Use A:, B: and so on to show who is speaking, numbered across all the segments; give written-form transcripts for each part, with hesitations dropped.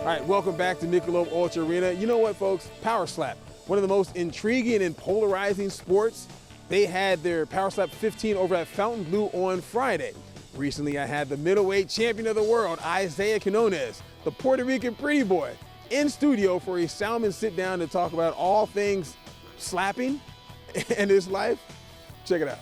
A: All right, welcome back to Michelob Ultra Arena. You know what, folks? Power Slap, one of the most intriguing and polarizing sports. They had their Power Slap 15 over at Fontainebleau on Friday. Recently, I had the middleweight champion of the world, Isaih Quinones, the Puerto Rican Pretty Boy, in studio for a Salmond Sit Down to talk about all things slapping in his life. Check it out.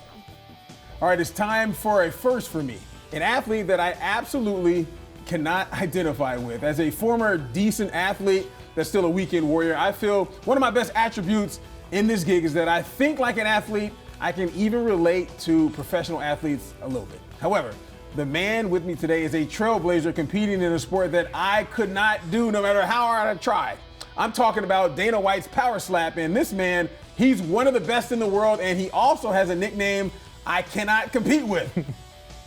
A: All right, it's time for a first for me, an athlete that I absolutely cannot identify with. As a former decent athlete that's still a weekend warrior, I feel one of my best attributes in this gig is that I think like an athlete. I can even relate to professional athletes a little bit. However, the man with me today is a trailblazer competing in a sport that I could not do no matter how hard I tried. I'm talking about Dana White's Power Slap, and this man, he's one of the best in the world, and he also has a nickname I cannot compete with.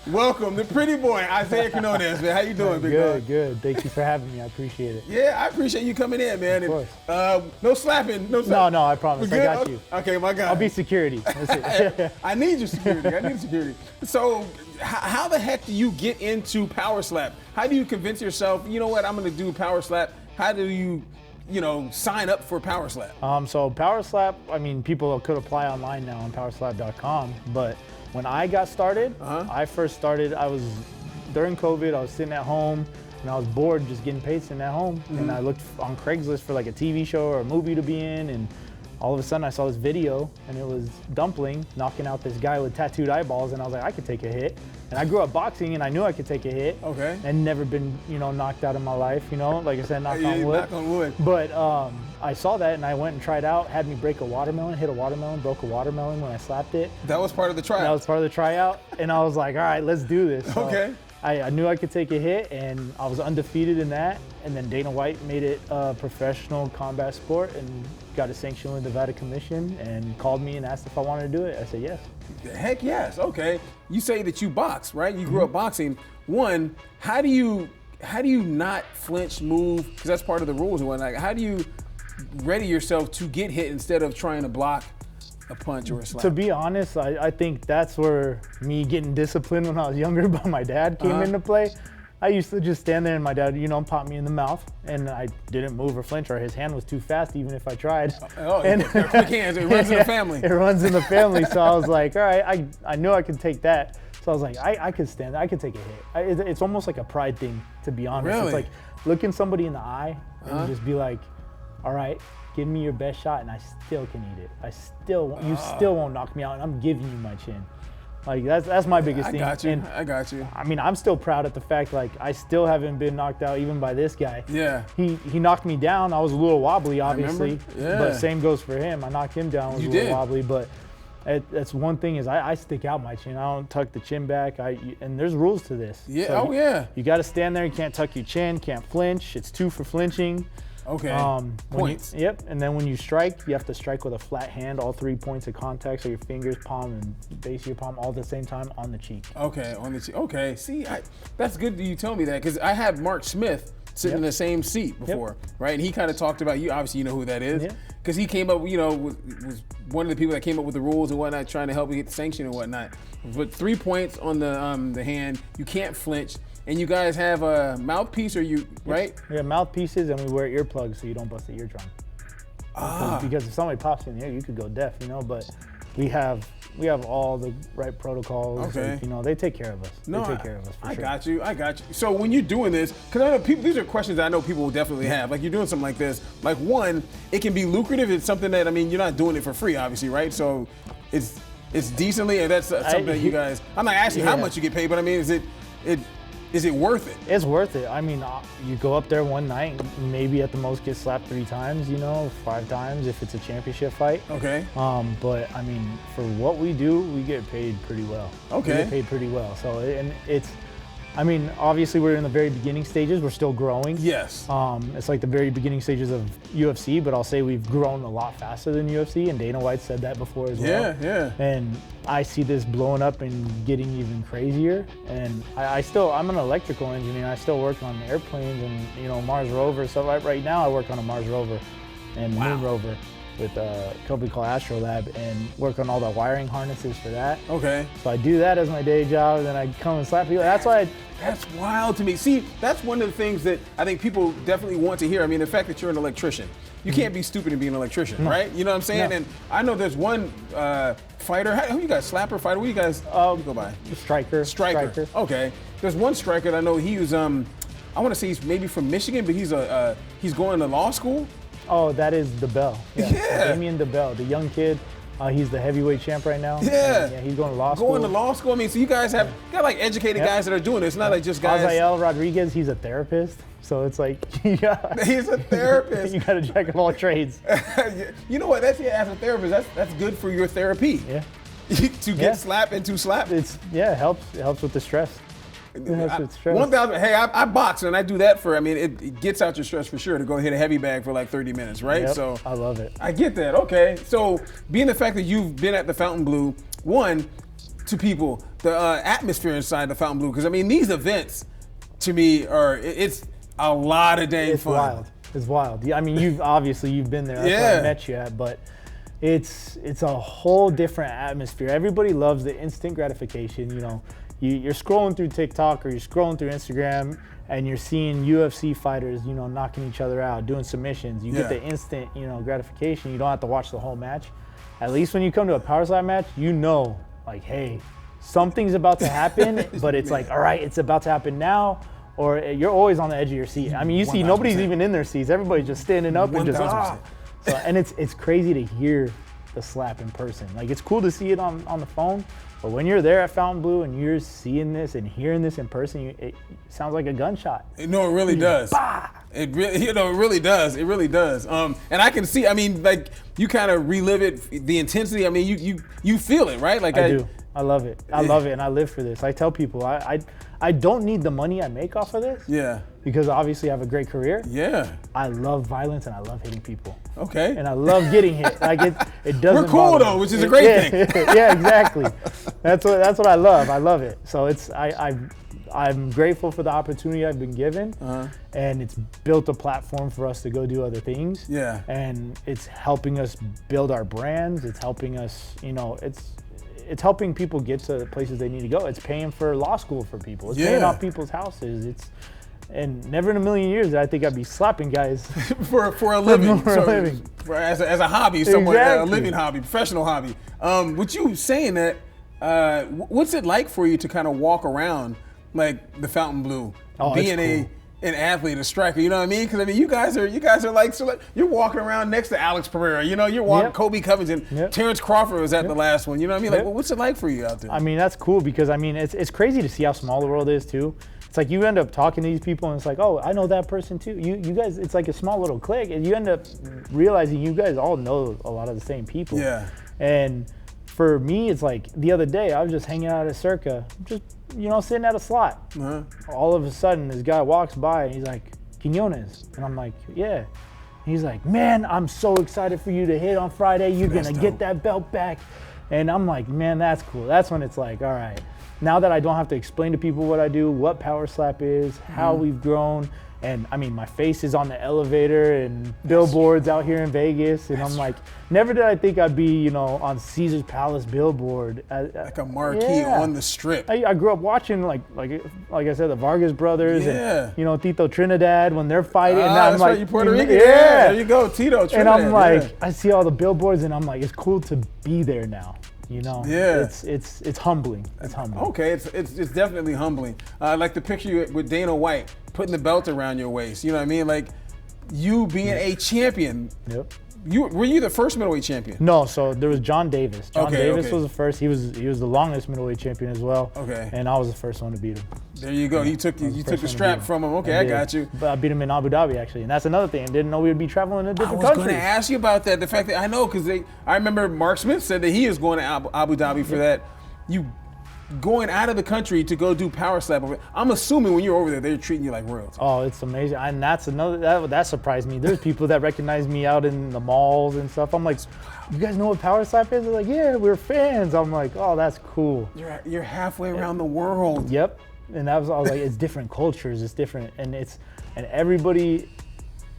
A: Welcome, the Pretty Boy, Isaih Quinones, man. How you doing, big dog?
B: Good. Thank you for having me. I appreciate it.
A: Yeah, I appreciate you coming in, man.
B: Of course.
A: No slapping, no slapping.
B: No, I promise. I got you.
A: Okay, my guy.
B: I'll be security. That's it.
A: I need your security. I need security. So, how the heck do you get into Power Slap? How do you convince yourself, you know what, I'm going to do Power Slap? How do you sign up for Power Slap?
B: So Power Slap, I mean, people could apply online now on powerslap.com, but when I got started, I first started, during COVID, I was sitting at home and I was bored just getting paid sitting at home. And I looked on Craigslist for like a TV show or a movie to be in, and all of a sudden I saw this video and it was Dumpling knocking out this guy with tattooed eyeballs, and I was like, I could take a hit. And I grew up boxing and I knew I could take a hit.
A: Okay.
B: And never been, knocked out in my life, like I said, knock on wood.
A: Knock on wood.
B: But I saw that and I went and tried out, had me break a watermelon, hit a watermelon, broke a watermelon when I slapped it.
A: That was part of the tryout?
B: That was part of the tryout. And I was like, all right, let's do this. So
A: okay.
B: I knew I could take a hit, and I was undefeated in that. And then Dana White made it a professional combat sport and got it sanctioned with the Nevada Commission and called me and asked if I wanted to do it. I said yes.
A: Heck yes, okay. You say that you box, right? You grew up boxing. One, how do you not flinch, move, because that's part of the rules and whatnot. How do you ready yourself to get hit instead of trying to block a punch or a slap?
B: To be honest, I think that's where me getting disciplined when I was younger by my dad came into play. I used to just stand there and my dad, pop me in the mouth, and I didn't move or flinch, or his hand was too fast even if I tried.
A: And quick hands, it runs in the family.
B: It runs in the family, so I was like, all right, I knew I could take that. So I was like, I could stand, I could take a hit. It's almost like a pride thing, to be honest.
A: Really?
B: It's like looking somebody in the eye and just be like, all right, give me your best shot and I still can eat it. You still won't knock me out, and I'm giving you my chin. Like that's my biggest thing.
A: I got you.
B: I mean, I'm still proud at the fact, like, I still haven't been knocked out even by this guy.
A: Yeah.
B: He knocked me down. I was a little wobbly, obviously.
A: Yeah.
B: But same goes for him. I knocked him down. I was a little wobbly, but that's one thing is I stick out my chin. I don't tuck the chin back. And there's rules to this.
A: Yeah.
B: So you got to stand there. You can't tuck your chin. Can't flinch. It's 2 for flinching.
A: Okay. Points.
B: Yep. And then when you strike, you have to strike with a flat hand. All 3 points of contact, so your fingers, palm, and base of your palm all at the same time on the cheek.
A: Okay, on the cheek. Okay. See, that's good that you tell me that, because I had Mark Smith sitting in the same seat before, right? And he kind of talked about you. Obviously, you know who that is, because he came up, was one of the people that came up with the rules and whatnot, trying to help you get the sanction and whatnot. But 3 points on the hand, you can't flinch. And you guys have a mouthpiece, right?
B: We have mouthpieces, and we wear earplugs so you don't bust the eardrum. Because if somebody pops you in the ear, you could go deaf, But we have all the right protocols.
A: Okay.
B: Like, they take care of us.
A: No,
B: they take care of us for sure.
A: I got you. So when you're doing this, because I know these are questions that I know people will definitely have. Like, you're doing something like this. Like, one, it can be lucrative. It's something that, you're not doing it for free, obviously, right? So it's decently, and that's something that you guys. I'm not asking how much you get paid, but is it worth it?
B: It's worth it. You go up there one night, maybe at the most get slapped 3 times, 5 times if it's a championship fight.
A: Okay.
B: But for what we do, we get paid pretty well.
A: Okay.
B: We get paid pretty well. So, and it's, obviously we're in the very beginning stages. We're still growing.
A: Yes.
B: It's like the very beginning stages of UFC, but I'll say we've grown a lot faster than UFC, and Dana White said that before as well.
A: Yeah.
B: And I see this blowing up and getting even crazier. And I'm an electrical engineer. I still work on airplanes and, Mars rover. So right now I work on a Mars rover and Moon rover with a company called Astrolab, and work on all the wiring harnesses for that.
A: Okay.
B: So I do that as my day job, and then I come and slap people. That's why
A: That's wild to me. See, that's one of the things that I think people definitely want to hear. I mean, the fact that you're an electrician. You can't be stupid and be an electrician, right? You know what I'm saying?
B: No.
A: And I know there's one fighter. Who you guys? Slapper, fighter? What do you guys go by?
B: Striker.
A: Striker. Okay. There's one striker that I know. He was, I want to say he's maybe from Michigan, but he's going to law school.
B: Oh, that is DeBell. Yeah. Damien DeBell, the young kid. He's the heavyweight champ right now.
A: Yeah.
B: Yeah, he's going to law school.
A: Going to law school. I mean, so you guys got like educated guys that are doing this. It's not like just guys.
B: Isaih Rodriguez, he's a therapist. So it's like, yeah.
A: He's a therapist.
B: You got a jack of all trades.
A: You know what? As a therapist, that's good for your therapy.
B: Yeah.
A: To get slapped and to slap.
B: It helps with the stress.
A: Hey, I box and I do that it gets out your stress for sure to go hit a heavy bag for like 30 minutes, right?
B: Yep,
A: So
B: I love it.
A: I get that. Okay. So being the fact that you've been at the Fontainebleau, to people, the atmosphere inside the Fontainebleau, because I mean these events to me it's a lot of dang fun.
B: It's wild. I mean, you've been there. That's where I met you at, but it's a whole different atmosphere. Everybody loves the instant gratification, you know. You're scrolling through TikTok or you're scrolling through Instagram and you're seeing UFC fighters, you know, knocking each other out, doing submissions. You get the instant, you know, gratification. You don't have to watch the whole match. At least when you come to a power slap match, you know, like, hey, something's about to happen, but it's like, all right, it's about to happen now, or you're always on the edge of your seat. I mean, you see 100%. Nobody's even in their seats. Everybody's just standing up and just, So, and it's crazy to hear the slap in person. Like, it's cool to see it on the phone, but when you're there at Fontainebleau and you're seeing this and hearing this in person, it sounds like a gunshot.
A: No, it really does.
B: Bah!
A: It really does. It really does. And I can see. I mean, like you kind of relive it, the intensity. I mean, you feel it, right? Like
B: I do. I love it. I love it, and I live for this. I tell people I don't need the money I make off of this.
A: Yeah.
B: Because obviously I have a great career.
A: Yeah.
B: I love violence and I love hitting people.
A: Okay.
B: And I love getting hit. Like it doesn't.
A: We're cool though, which is a great thing.
B: Yeah, exactly. That's what I love. I love it. So I'm grateful for the opportunity I've been given, and it's built a platform for us to go do other things.
A: Yeah.
B: And it's helping us build our brands. It's helping us, you know, it's helping people get to the places they need to go. It's paying for law school for people. It's paying off people's houses. And never in a million years did I think I'd be slapping guys
A: for a living. As a hobby, somewhere, a living hobby, professional hobby. With you saying that, what's it like for you to kind of walk around like the Fontainebleau, being an athlete, a striker? You know what I mean? Because I mean, you guys are like, so you're walking around next to Alex Pereira. You know, you're walking Kobe Covington. Terrence Crawford was at the last one. You know what I mean? Like, what's it like for you out there?
B: I mean, that's cool because I mean, it's crazy to see how small the world is too. It's like you end up talking to these people and it's like, oh, I know that person too. You guys, it's like a small little clique, and you end up realizing you guys all know a lot of the same people.
A: Yeah.
B: And for me, it's like the other day I was just hanging out at Circa, just, you know, sitting at a slot. All of a sudden, this guy walks by and he's like, Quinones. And I'm like, yeah. He's like, man, I'm so excited for you to hit on Friday. You're going to get that belt back. And I'm like, man, that's cool. That's when it's like, all right. Now that I don't have to explain to people what I do, what Power Slap is, how we've grown, and I mean, my face is on the elevator and billboards out here in Vegas, and I'm like, never did I think I'd be, you know, on Caesar's Palace billboard.
A: Like a marquee on the strip.
B: I grew up watching, like I said, the Vargas brothers and, you know, Tito Trinidad when they're fighting. And I'm
A: that's
B: like,
A: right, you Puerto Rican. Yeah, there you go, Tito Trinidad.
B: And I'm like, I see all the billboards, and I'm like, it's cool to be there now. You know, it's humbling. It's humbling.
A: Okay, it's definitely humbling. Like the picture with Dana White putting the belt around your waist. You know what I mean? Like you being a champion.
B: Yep.
A: Were you the first middleweight champion?
B: No, so there was John Davis. John Davis was the first. He was the longest middleweight champion as well.
A: Okay.
B: And I was the first one to beat him.
A: There you go. You took the strap from him. Okay, I got you.
B: But I beat him in Abu Dhabi actually, and that's another thing. I didn't know we would be traveling to different countries.
A: I was going to ask you about that. The fact that I know because I remember Mark Smith said that he is going to Abu Dhabi for that. You going out of the country to go do Power Slap. I'm assuming when you're over there, they're treating you like royalty.
B: Oh, it's amazing. And that's another, that surprised me. There's people that recognize me out in the malls and stuff. I'm like, you guys know what Power Slap is? They're like, yeah, we're fans. I'm like, oh, that's cool.
A: You're halfway around the world.
B: Yep. And I was like, it's different cultures, it's different. And everybody,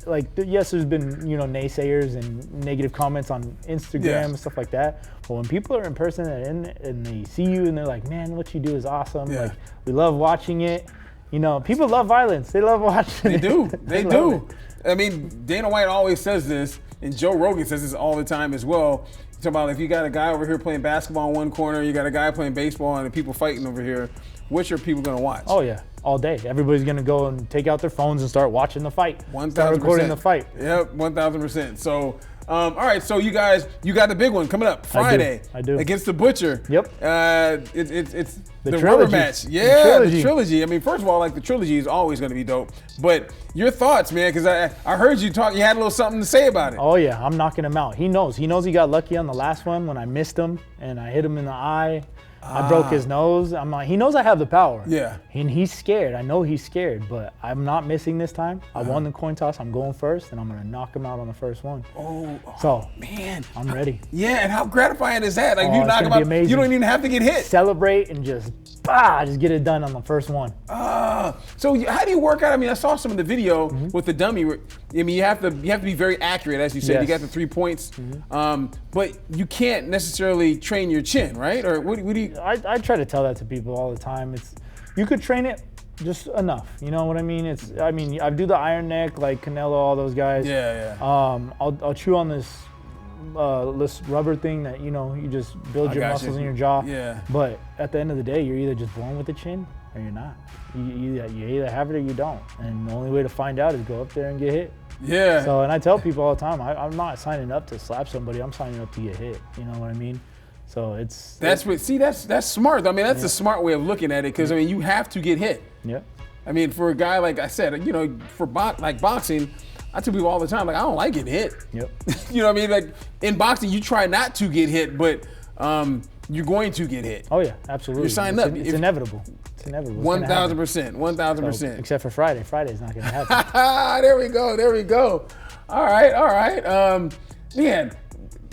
B: like, yes, there's been, you know, naysayers and negative comments on Instagram and stuff like that. But when people are in person and they see you and they're like, man, what you do is awesome. Like, we love watching it. You know, people love violence. They love watching
A: They do.
B: it.
A: They do. I mean, Dana White always says this, and Joe Rogan says this all the time as well. Talk about if you got a guy over here playing basketball in one corner, you got a guy playing baseball, and the people fighting over here, which are people going to watch?
B: Oh, yeah. All day. Everybody's going to go and take out their phones and start watching the fight.
A: 1,000%.
B: Start recording the fight.
A: Yep, 1,000%. So, all right, so you guys, you got the big one coming up Friday.
B: I do.
A: Against the Butcher.
B: Yep.
A: It's the
B: trilogy.
A: rubber match. Yeah, the trilogy. I mean, first of all, like the trilogy is always going to be dope. But your thoughts, man, because I heard you talk, you had a little something to say about it.
B: Oh, yeah, I'm knocking him out. He knows. He knows he got lucky on the last one when I missed him and I hit him in the eye. I broke his nose. I'm like, he knows I have the power.
A: Yeah.
B: And he's scared. I know he's scared, but I'm not missing this time. I won the coin toss. I'm going first, and I'm going to knock him out on the first one. So,
A: man.
B: I'm ready.
A: Yeah, and how gratifying is that? Like, you
B: it's
A: knock him
B: gonna be
A: out,
B: amazing.
A: you don't even have to get hit.
B: Celebrate and just get it done on the first one.
A: So how do you work out? I mean, I saw some of the video with the dummy. I mean, you have to be very accurate, as you said.
B: Yes.
A: You got the 3 points, but you can't necessarily train your chin, right? Or what do you?
B: I try to tell that to people all the time. You could train it just enough. You know what I mean? I do the iron neck like Canelo, all those guys.
A: Yeah.
B: I'll chew on this rubber thing that you just build your muscles in your jaw.
A: Yeah.
B: But at the end of the day, you're either just born with a chin or you're not. You either have it or you don't. And the only way to find out is go up there and get hit.
A: Yeah.
B: So, and I tell people all the time, I'm not signing up to slap somebody. I'm signing up to get hit. You know what I mean? So that's smart. I mean, that's a smart way of looking at it, because I mean, you have to get hit. Yeah.
A: I mean, for a guy like I said, for boxing, I tell people all the time, like, I don't like getting hit.
B: Yep.
A: You know what I mean? Like, in boxing, you try not to get hit, but you're going to get hit.
B: Oh yeah, absolutely.
A: You're signed up.
B: It's inevitable. It's inevitable.
A: 1,000%. 1,000%.
B: Except for Friday. Friday's not going to happen.
A: There we go. All right. Man,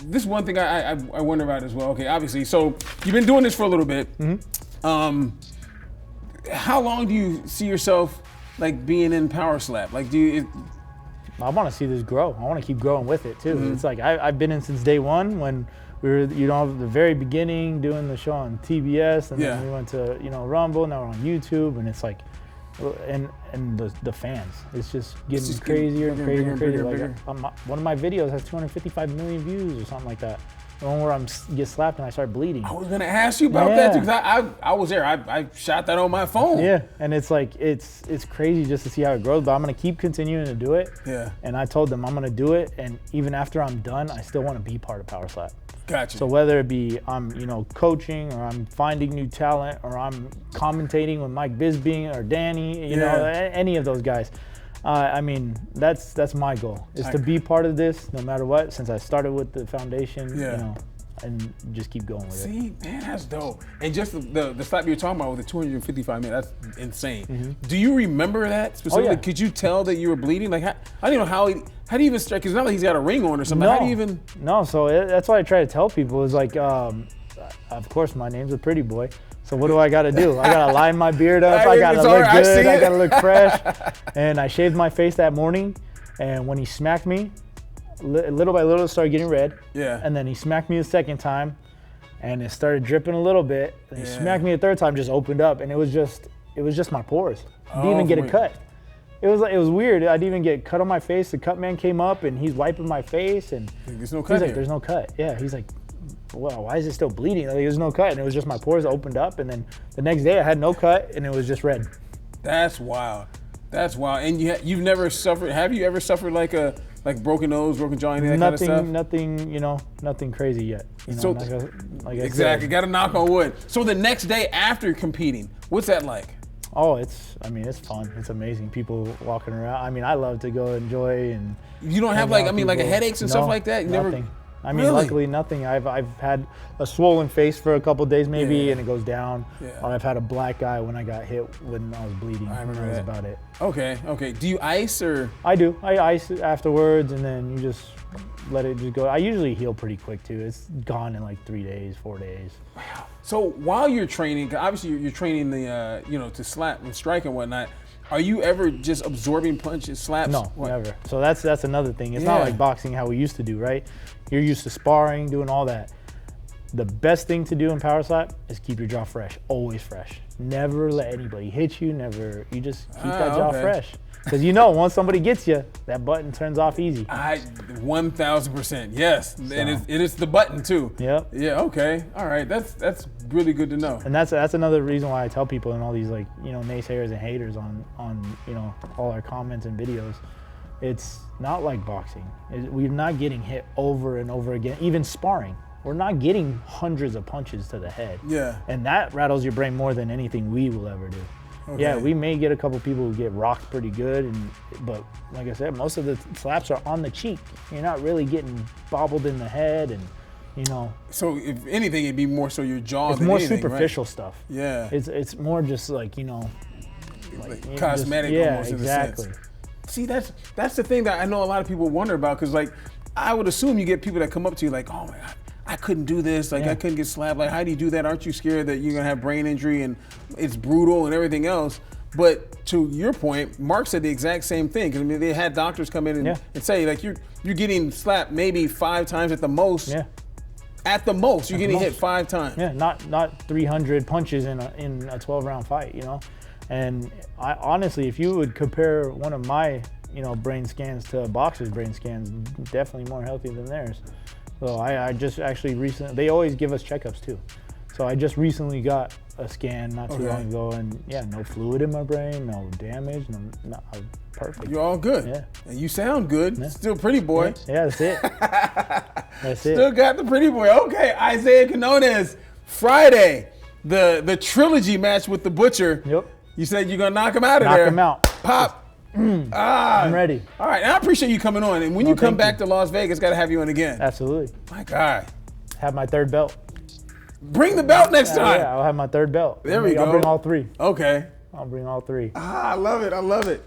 A: this is one thing I wonder about as well. Okay, obviously, so you've been doing this for a little bit. How long do you see yourself like being in Power Slap? Like,
B: I want to see this grow. I want to keep growing with it too. It's like I've been in since day one when we were, the very beginning doing the show on TBS, and then we went to Rumble. Now we're on YouTube, and it's like, and the fans, it's just getting crazier and crazier and crazier. Like one of my videos has 255 million views or something like that. The one where get slapped and I start bleeding.
A: I was gonna ask you about that too, because I was there. I shot that on my phone.
B: Yeah, and it's like it's crazy just to see how it grows. But I'm gonna keep continuing to do it.
A: Yeah.
B: And I told them I'm gonna do it, and even after I'm done, I still want to be part of Power Slap.
A: Gotcha.
B: So whether it be I'm coaching, or I'm finding new talent, or I'm commentating with Mike Bisbee or Danny, any of those guys. I mean, that's my goal, is to be part of this no matter what, since I started with the foundation, and just keep going with it.
A: See, man, that's dope. And just the slap you're talking about with the 255 minutes, that's insane. Do you remember that specifically?
B: Oh, yeah.
A: Could you tell that you were bleeding? Like, how do you know how do you even strike? Because it's not like he's got a ring on or something.
B: No,
A: how do you even?
B: No, so that's why I try to tell people is like, of course, my name's a Pretty Boy. So what do I got to do? I got to line my beard up. I got to look good. I got to look fresh. And I shaved my face that morning. And when he smacked me, little by little, it started getting red.
A: Yeah.
B: And then he smacked me the second time, and it started dripping a little bit. And he smacked me the third time, just opened up, and it was just my pores. I didn't even get a cut. It was weird. I didn't even get cut on my face. The cut man came up, and he's wiping my face, and
A: there's no cut.
B: He's like, "There's no cut." Yeah. He's like, well, why is it still bleeding? Like, there's no cut, and it was just my pores opened up, and then the next day I had no cut, and it was just red.
A: That's wild. That's wild. And you've never suffered? Have you ever suffered like broken nose, broken jaw, anything that kind of stuff?
B: Nothing crazy yet.
A: So exactly, got to knock on wood. So the next day after competing, what's that like?
B: Oh, it's fun. It's amazing. People walking around. I mean, I love to go enjoy, and
A: you don't have like headaches and stuff like that.
B: Nothing. I mean,
A: really?
B: Luckily, nothing. I've had a swollen face for a couple of days maybe, and it goes down.
A: Yeah.
B: Or I've had a black eye when I got hit when I was bleeding.
A: I remember
B: that.
A: That
B: was about it.
A: Okay. Do you ice or?
B: I do. I ice it afterwards, and then you just let it just go. I usually heal pretty quick too. It's gone in like 3 days, 4 days.
A: Wow. So while you're training, 'cause obviously you're training the to slap and strike and whatnot. Are you ever just absorbing punches, slaps?
B: No, never. So that's another thing. It's not like boxing how we used to do, right? You're used to sparring, doing all that. The best thing to do in power slap is keep your jaw fresh, always fresh. Never let anybody hit you, you just keep that jaw fresh. Because once somebody gets you, that button turns off easy.
A: 1,000%, yes. So. And it is the button too.
B: Yep.
A: Yeah, okay, all right, that's really good to know.
B: And that's another reason why I tell people in all these naysayers and haters on all our comments and videos, it's not like boxing. We're not getting hit over and over again, even sparring. We're not getting hundreds of punches to the head.
A: Yeah.
B: And that rattles your brain more than anything we will ever do. Okay. Yeah, we may get a couple people who get rocked pretty good, but like I said, most of the slaps are on the cheek. You're not really getting bobbled in the head, and
A: So if anything, it'd be more so your jaw.
B: It's
A: than
B: more
A: anything,
B: superficial
A: right?
B: stuff.
A: Yeah.
B: It's more just like
A: cosmetic almost in a sense. See, that's the thing that I know a lot of people wonder about, because I would assume you get people that come up to you like, oh my God, I couldn't do this, I couldn't get slapped. Like, how do you do that? Aren't you scared that you're gonna have brain injury and it's brutal and everything else? But to your point, Mark said the exact same thing. Because they had doctors come in and say like you're getting slapped maybe 5 times at the most. Yeah. At the most, you're getting hit 5 times.
B: Yeah, not 300 punches in a 12-round fight, And I honestly, if you would compare one of my brain scans to a boxer's brain scans, definitely more healthy than theirs. So I just actually recently, they always give us checkups too. So I just recently got a scan not too long ago, and no fluid in my brain, no damage, no perfect.
A: You're all good.
B: Yeah.
A: And you sound good. Yeah. Still pretty boy.
B: Yeah, that's it. That's it.
A: Still got the pretty boy. Okay, Isaih Quinones, Friday, the trilogy match with the Butcher.
B: Yep.
A: You said you're gonna knock him out of there.
B: Knock him out.
A: Pop.
B: I'm ready.
A: All right, and I appreciate you coming on. And when you come back to Las Vegas, got to have you on again.
B: Absolutely.
A: My God.
B: Have my 3rd belt.
A: Bring the belt next time.
B: Yeah, I'll have my 3rd belt.
A: There we go.
B: I'll bring all 3.
A: Okay.
B: I'll bring all 3.
A: I love it. I love it.